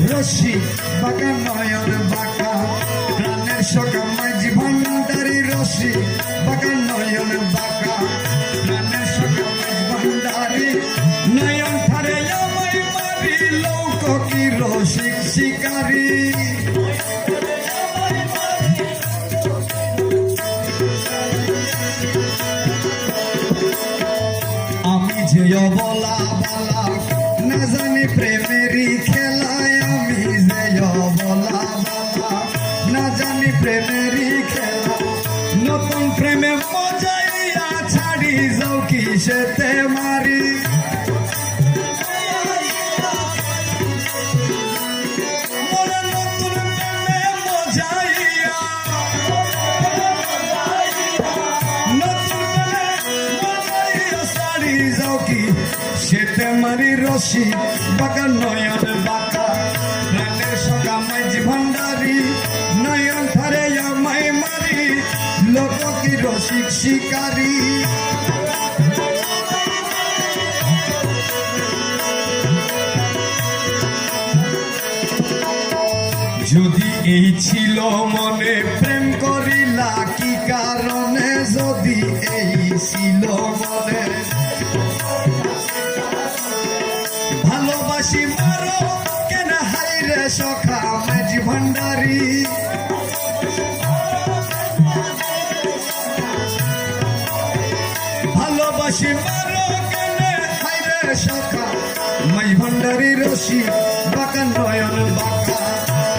রশি বাঁকা নয়ন বাঁকা প্রাণের সকা মাঝি ভান্ডারি রশি বাঁকা নয়ন বাঁকা প্রাণের সকা মাঝি ভান্ডারি নয়ন ধারে আমায় মারি লোক কি রসিক শিকারী আমি যে অবলা বালা না জানি প্রেমেরই খেলায় আমি যে অবলা বালা না জানি প্রেমেরই খেলা নতুন প্রেমে মজাইয়া ছাড়ি যাও কিসেতে মারি নতুন প্রেমে মজাইয়া সেতে মারি রশি বাঁকা নয়ন বাঁকা প্রাণের সকা মাঝি ভান্ডারি নয়ন ধারে আমায় মারি লোক কি রসিক শিকারী যদি এই ছিল মনে প্রেম করিলা কি কারণে যদি এই ছিল মনে ভালোবাসি মারো কেন হাইরে সখা মাঝি ভান্ডারি ভালোবাসি মারো কেন হাইরে সখা মাঝি ভান্ডারি রশি বাঁকা নয়ন বাঁকা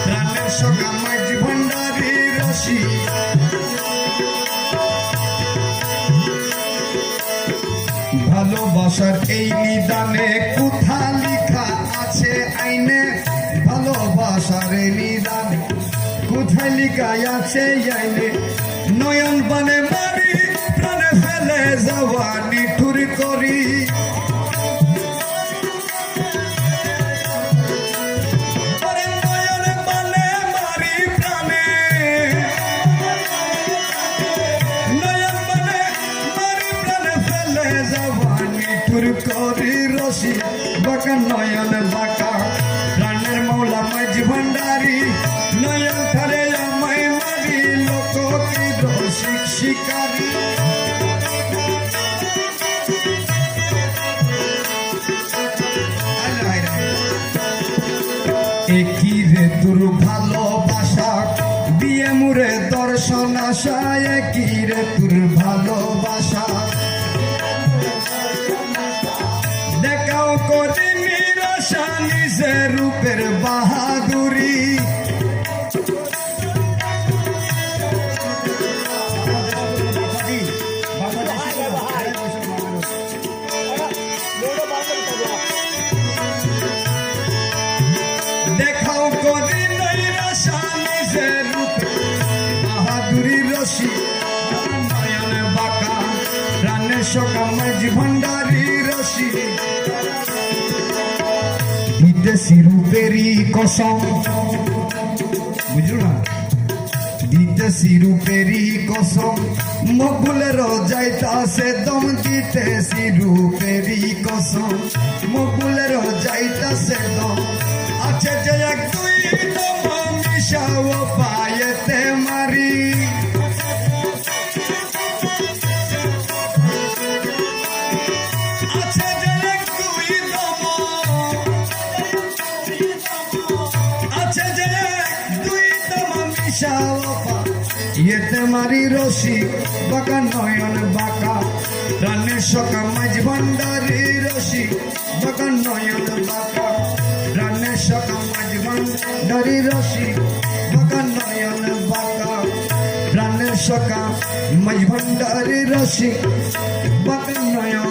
প্রাণের সখা মাঝি ভান্ডারি রশি ভালোবাসার এই নিদানে কোথা লিখা আছে আইনে ভালোবাসার এই নিদানে কোথায় লিখা আছে আইনে নয়ন বানে মারি প্রাণে ফেলে যাওয়া নিঠুর করি নয়ন বানে মারি প্রাণে নয়ন বানে মারি প্রাণে ফেলে যাওয়া করি রশি বাঁকা নয়ন বাঁকা প্রাণের মৌলা মাঝি ভান্ডারি নয়ন ধারে আমায় মারি লোক কি রসিক শিকারী একই রে তোর ভালোবাসা দিয়ে মুরে দর্শন আশা একই রে তোর ভালোবাসা দেখাও করে নিরাশা নিজের রূপের বাহাদুরি দেখাও করে নিরাশা নিজের রূপের বাহাদুরি রশি নয়ন বাঁকা প্রাণের সকা মাঝি ভান্ডারি রশি বিদেশি রূপেরই কসম বুঝলো না বিদেশি রূপেরই কসম মকবুলের যাইতাছে দম দিতেছি রূপেরই কসম মকবুলের যাইতাছে দম আছে যে এক দুই দম মিশাও পায়েতে মারি ইয়েতে মারি রশি বাঁকা নয়ন বাঁকা প্রাণের সকা মাঝি ভান্ডারি রশি বাঁকা নয়ন বাঁকা প্রাণের সকা মাঝি ভান্ডারি রশি বাঁকা নয়ন বাঁকা প্রাণের সকা মাঝি ভান্ডারি রশি বাঁকা নয়ন